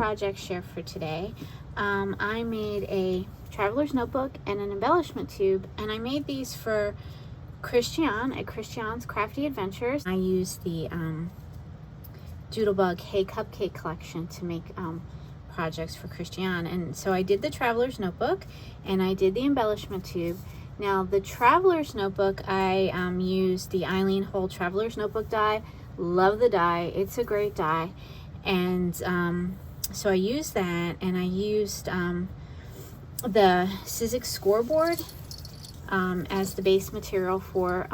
project share for today. I made a traveler's notebook and an embellishment tube, and I made these for Christian at Christian's Crafty Adventures. I used the Doodlebug Hey Cupcake collection to make projects for Christian, and so I did the traveler's notebook and I did the embellishment tube. Now the traveler's notebook, I used the Eileen Hole traveler's notebook die. Love the die, it's a great die. And so I used that, and I used the Sizzix scoreboard as the base material for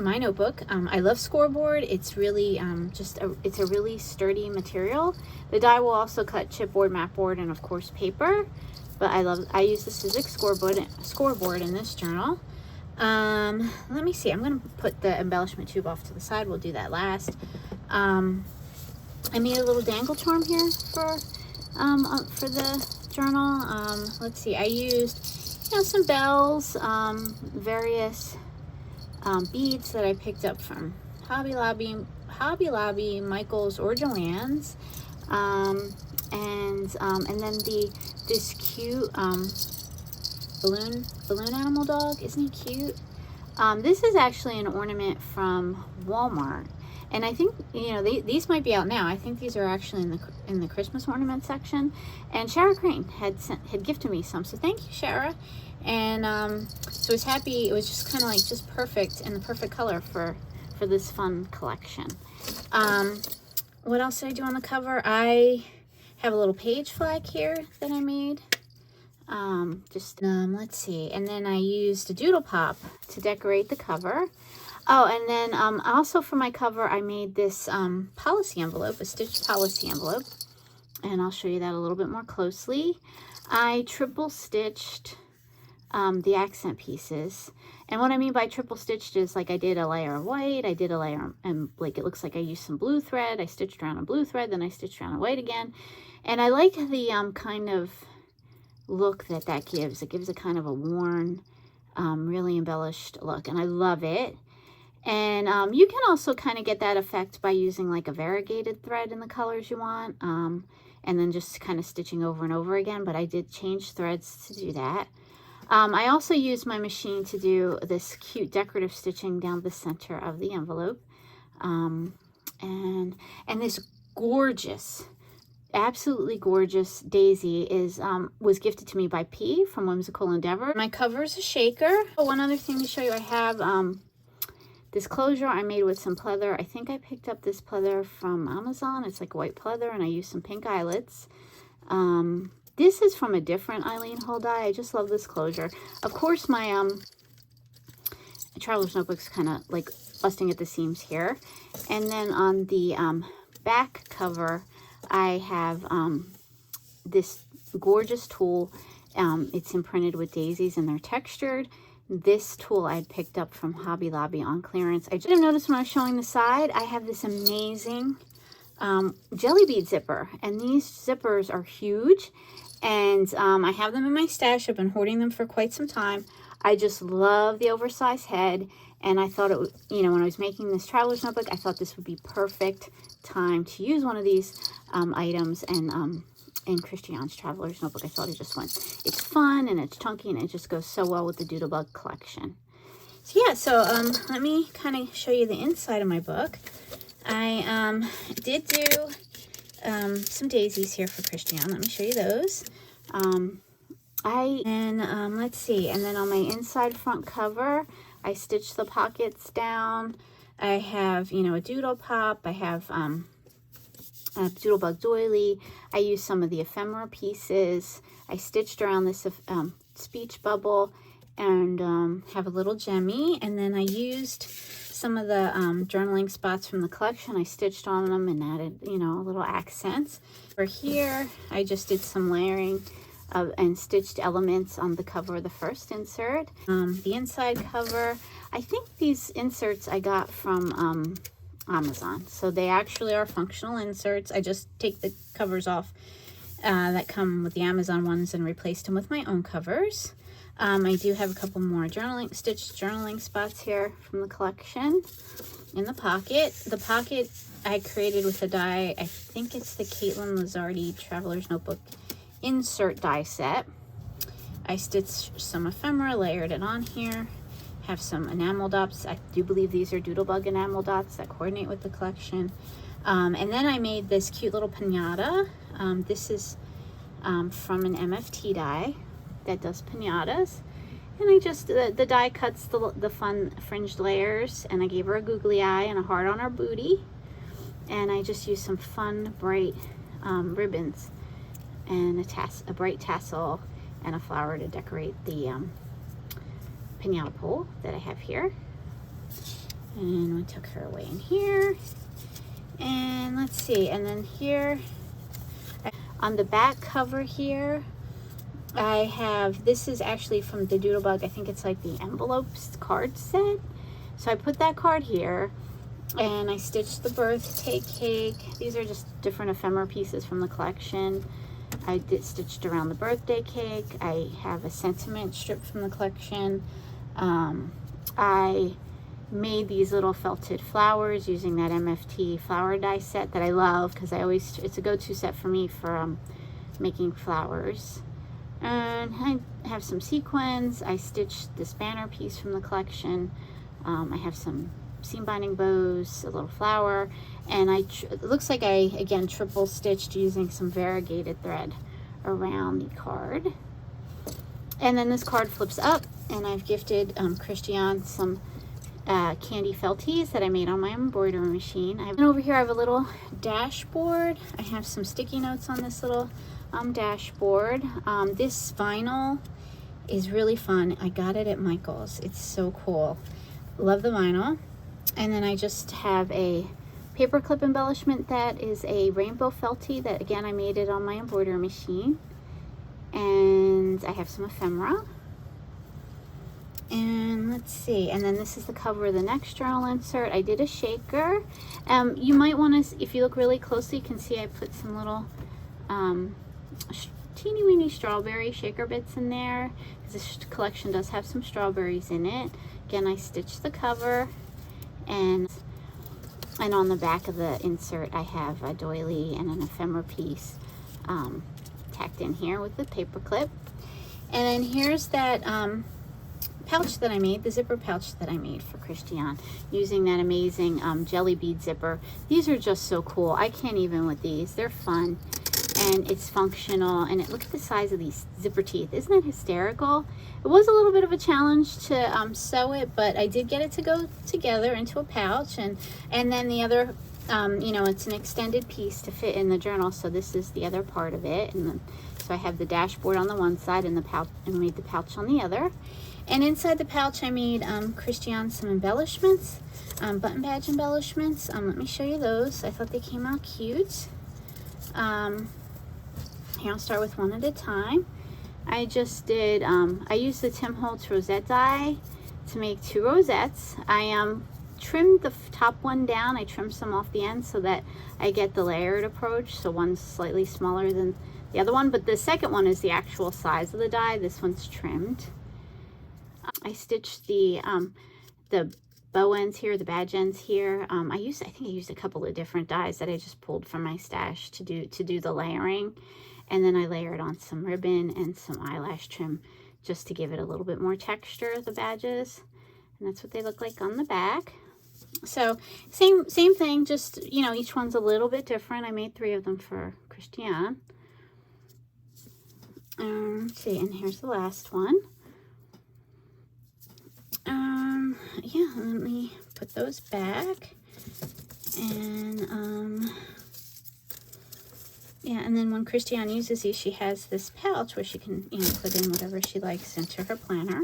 my notebook. I love scoreboard. It's really it's a really sturdy material. The die will also cut chipboard, mapboard, and of course paper. But I use the Sizzix scoreboard in this journal. Let me see. I'm going to put the embellishment tube off to the side. We'll do that last. I made a little dangle charm here for the journal. Let's see. I used some bells, various beads that I picked up from Hobby Lobby, Michael's, or Joann's, and then this cute balloon animal dog. Isn't he cute? This is actually an ornament from Walmart, and I think these might be out now. I think these are actually in the Christmas ornament section. And Shara Crane had gifted me some, so thank you, Shara. And so I was happy. It was just kind of like just perfect, and the perfect color for this fun collection. What else did I do on the cover? I have a little page flag here that I made. Let's see. And then I used a doodle pop to decorate the cover. Oh, and then also for my cover, I made this policy envelope, a stitched policy envelope. And I'll show you that a little bit more closely. I triple stitched the accent pieces. And what I mean by triple stitched is like I did a layer of white, I did a layer, and like it looks like I used some blue thread. I stitched around a blue thread, then I stitched around a white again. And I like the kind of look that gives. It gives a kind of a worn, really embellished look, and I love it. And you can also kind of get that effect by using like a variegated thread in the colors you want, and then just kind of stitching over and over again. But I did change threads to do that. I also used my machine to do this cute decorative stitching down the center of the envelope, and this gorgeous, absolutely gorgeous daisy was gifted to me by P from Whimsical Endeavor. My cover is a shaker. Oh, one other thing to show you, I have this closure I made with some pleather. I think I picked up this pleather from Amazon. It's like white pleather, and I used some pink eyelets. This is from a different Eileen Hole die. I just love this closure. Of course, my traveler's notebook's kind of like busting at the seams here. And then on the back cover, I have this gorgeous tool. It's imprinted with daisies, and they're textured. This tool I had picked up from Hobby Lobby on clearance. I just noticed when I was showing the side, I have this amazing jelly bead zipper, and these zippers are huge, and I have them in my stash. I've been hoarding them for quite some time. I just love the oversized head, and I thought it would, when I was making this traveler's notebook, I thought this would be perfect time to use one of these items. And in Christian's traveler's notebook, I thought it just went. It's fun and it's chunky, and it just goes so well with the Doodlebug collection. So yeah, so let me kind of show you the inside of my book. I did do some daisies here for Christian. Let me show you those. Let's see. And then on my inside front cover, I stitched the pockets down. I have, a doodle pop. I have a Doodlebug doily. I used some of the ephemera pieces. I stitched around this speech bubble, and have a little gemmy. And then I used some of the journaling spots from the collection. I stitched on them and added, little accents. For here, I just did some layering and stitched elements on the cover of the first insert. The inside cover, I think these inserts I got from Amazon. So they actually are functional inserts. I just take the covers off that come with the Amazon ones and replaced them with my own covers. I do have a couple more stitched journaling spots here from the collection. in the pocket. The pocket I created with a die, I think it's the Caitlin Lizardi Traveler's Notebook insert die set. I stitched some ephemera, layered it on here. Have some enamel dots. I do believe these are Doodlebug enamel dots that coordinate with the collection. And then I made this cute little piñata. This is from an MFT die that does piñatas. And I just, the die cuts the fun fringed layers, and I gave her a googly eye and a heart on her booty. And I just used some fun, bright ribbons and a bright tassel and a flower to decorate the piñata pole that I have here. And we took her away in here. And let's see, and then here on the back cover here, I have, this is actually from the Doodlebug, I think it's like the envelopes card set. So I put that card here, and I stitched the birthday cake. These are just different ephemera pieces from the collection. I stitched around the birthday cake. I have a sentiment strip from the collection. I made these little felted flowers using that MFT flower die set that I love, because it's a go-to set for me for making flowers. And I have some sequins. I stitched this banner piece from the collection. I have some seam binding bows, a little flower, and it looks like I again triple stitched using some variegated thread around the card. And then this card flips up, and I've gifted Christian some candy felties that I made on my embroidery machine. And over here I have a little dashboard. I have some sticky notes on this little dashboard. This vinyl is really fun. I got it at Michael's. It's so cool. Love the vinyl. And then I just have a paper clip embellishment that is a rainbow felty that, again, I made it on my embroidery machine. And I have some ephemera. And let's see, and then this is the cover of the next journal insert. I did a shaker. You might want to, if you look really closely, you can see I put some little teeny weeny strawberry shaker bits in there, because this collection does have some strawberries in it. Again, I stitched the cover, and on the back of the insert I have a doily and an ephemera piece tacked in here with the paper clip. And then here's that pouch that I made, the zipper pouch that I made for Christian, using that amazing jelly bead zipper. These are just so cool. I can't even with these. They're fun, and it's functional, and look at the size of these zipper teeth. Isn't that hysterical? It was a little bit of a challenge to sew it, but I did get it to go together into a pouch, and then the other, you know, it's an extended piece to fit in the journal, so this is the other part of it. And then, so I have the dashboard on the one side and the pouch, and made the pouch on the other. And inside the pouch I made Christian some embellishments, button badge embellishments. Let me show you those. I thought they came out cute. Here, I'll start with one at a time. I just did, I used the Tim Holtz rosette die to make 2 rosettes. I trimmed the top one down. I trimmed some off the end so that I get the layered approach. So one's slightly smaller than the other one, but the second one is the actual size of the die. This one's trimmed. I stitched the bow ends here, the badge ends here. I think I used a couple of different dies that I just pulled from my stash to do the layering. And then I layered on some ribbon and some eyelash trim just to give it a little bit more texture, the badges. And that's what they look like on the back. So same thing, just, you know, each one's a little bit different. I made 3 of them for Christian. Let's see, and here's the last one. Yeah, let me put those back. And yeah, and then when Christian uses these, she has this pouch where she can, you know, put in whatever she likes into her planner.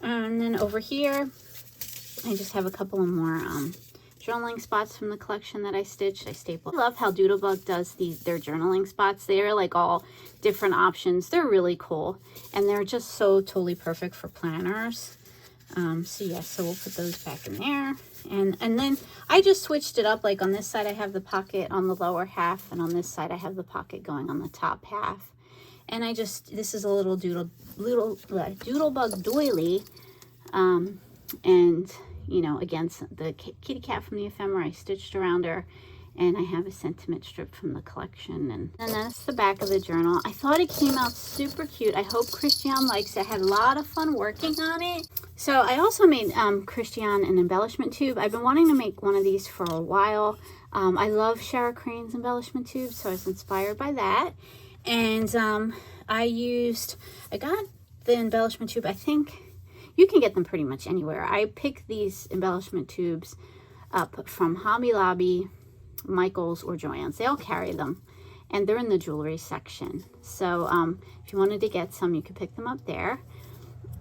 And then over here, I just have a couple of more journaling spots from the collection that I stitched. I stapled. I love how Doodlebug does their journaling spots. They're like all different options. They're really cool, and they're just so totally perfect for planners. So yeah, so we'll put those back in there. And then I just switched it up. Like on this side I have the pocket on the lower half, and on this side I have the pocket going on the top half. And this is a little Doodlebug doily. And you know, against the kitty cat from the ephemera I stitched around her. And I have a sentiment strip from the collection. And that's the back of the journal. I thought it came out super cute. I hope Christian likes it. I had a lot of fun working on it. So I also made Christian an embellishment tube. I've been wanting to make one of these for a while. I love Shara Crane's embellishment tubes, so I was inspired by that. And I got the embellishment tube. I think you can get them pretty much anywhere. I picked these embellishment tubes up from Hobby Lobby, Michael's, or Joann's. They all carry them, and they're in the jewelry section. So if you wanted to get some, you could pick them up there.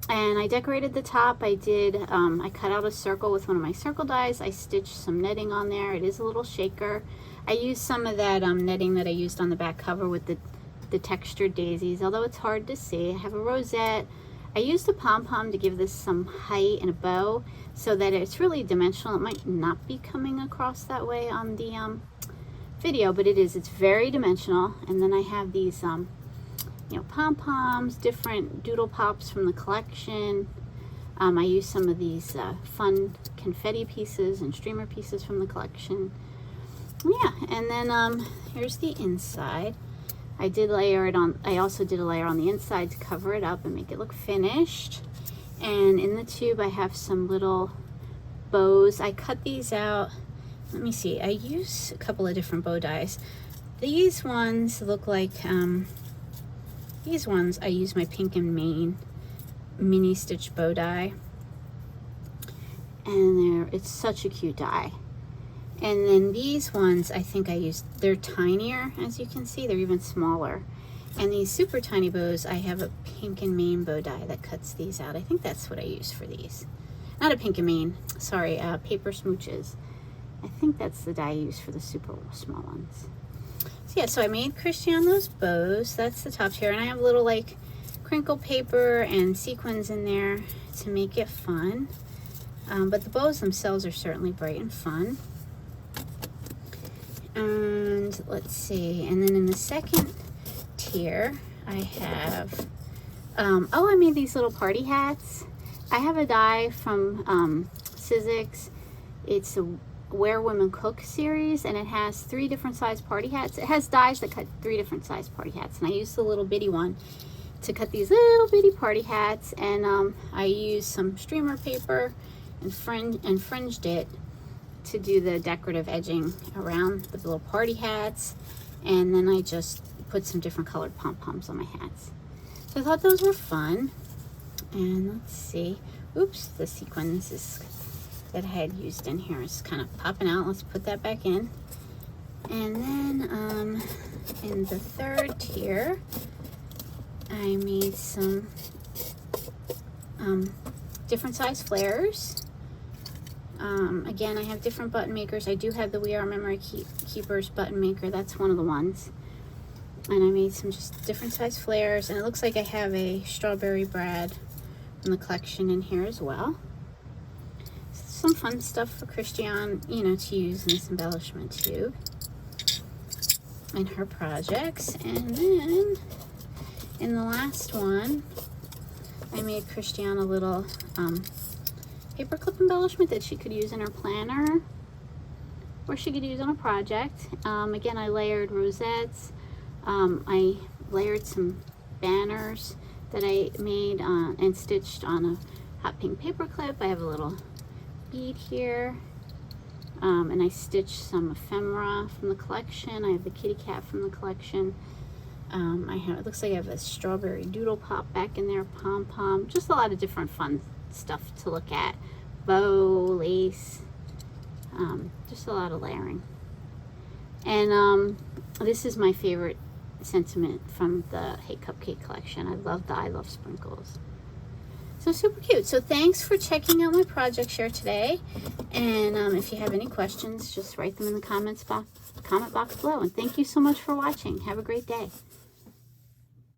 And I decorated the top. I cut out a circle with one of my circle dies. I stitched some netting on there. It is a little shaker. I used some of that netting that I used on the back cover with the textured daisies, although it's hard to see. I have a rosette. I used a pom-pom to give this some height and a bow so that it's really dimensional. It might not be coming across that way on the video, but it is. It's very dimensional. And then I have these, you know, pom-poms, different doodle pops from the collection. I used some of these fun confetti pieces and streamer pieces from the collection. Yeah, and then here's the inside. I did layer it on. I also did a layer on the inside to cover it up and make it look finished. And in the tube I have some little bows. I cut these out. Let me see. I use a couple of different bow dies. These ones look like these ones I use my Pink and Main mini stitch bow die, and it's such a cute die. And then these ones, I think they're tinier, as you can see, they're even smaller. And these super tiny bows, I have a Pink and Main bow die that cuts these out. I think that's what I use for these. Not a Pink and Main, sorry, Paper Smooches. I think that's the die I use for the super small ones. So yeah, so I made Christian those bows. That's the top here. And I have little like crinkle paper and sequins in there to make it fun. But the bows themselves are certainly bright and fun. And let's see, and then in the second tier I have I made these little party hats. I have a die from Sizzix. It's a Where Women Cook series, and it has 3 different size party hats. It has dies that cut 3 different size party hats, and I used the little bitty one to cut these little bitty party hats. And I used some streamer paper and fringed it to do the decorative edging around the little party hats. And then I just put some different colored pom-poms on my hats. So I thought those were fun. And let's see, oops, the sequins that I had used in here is kind of popping out. Let's put that back in. And then in the third tier I made some different size flares. Again, I have different button makers. I do have the We Are Memory Keepers button maker. That's one of the ones. And I made some just different size flares. And it looks like I have a Strawberry Brad from the collection in here as well. Some fun stuff for Christian, you know, to use in this embellishment tube in her projects. And then in the last one, I made Christian a little paperclip embellishment that she could use in her planner, or she could use on a project. Again, I layered rosettes. I layered some banners that I made and stitched on a hot pink paperclip. I have a little bead here, and I stitched some ephemera from the collection. I have the kitty cat from the collection. It looks like I have a strawberry doodle pop back in there, pom-pom, just a lot of different fun stuff to look at. Bow, lace, just a lot of layering. And this is my favorite sentiment from the Hey Cupcake collection. I love the I Love Sprinkles. So super cute. So thanks for checking out my project share today. And if you have any questions, just write them in the comment box below. And thank you so much for watching. Have a great day.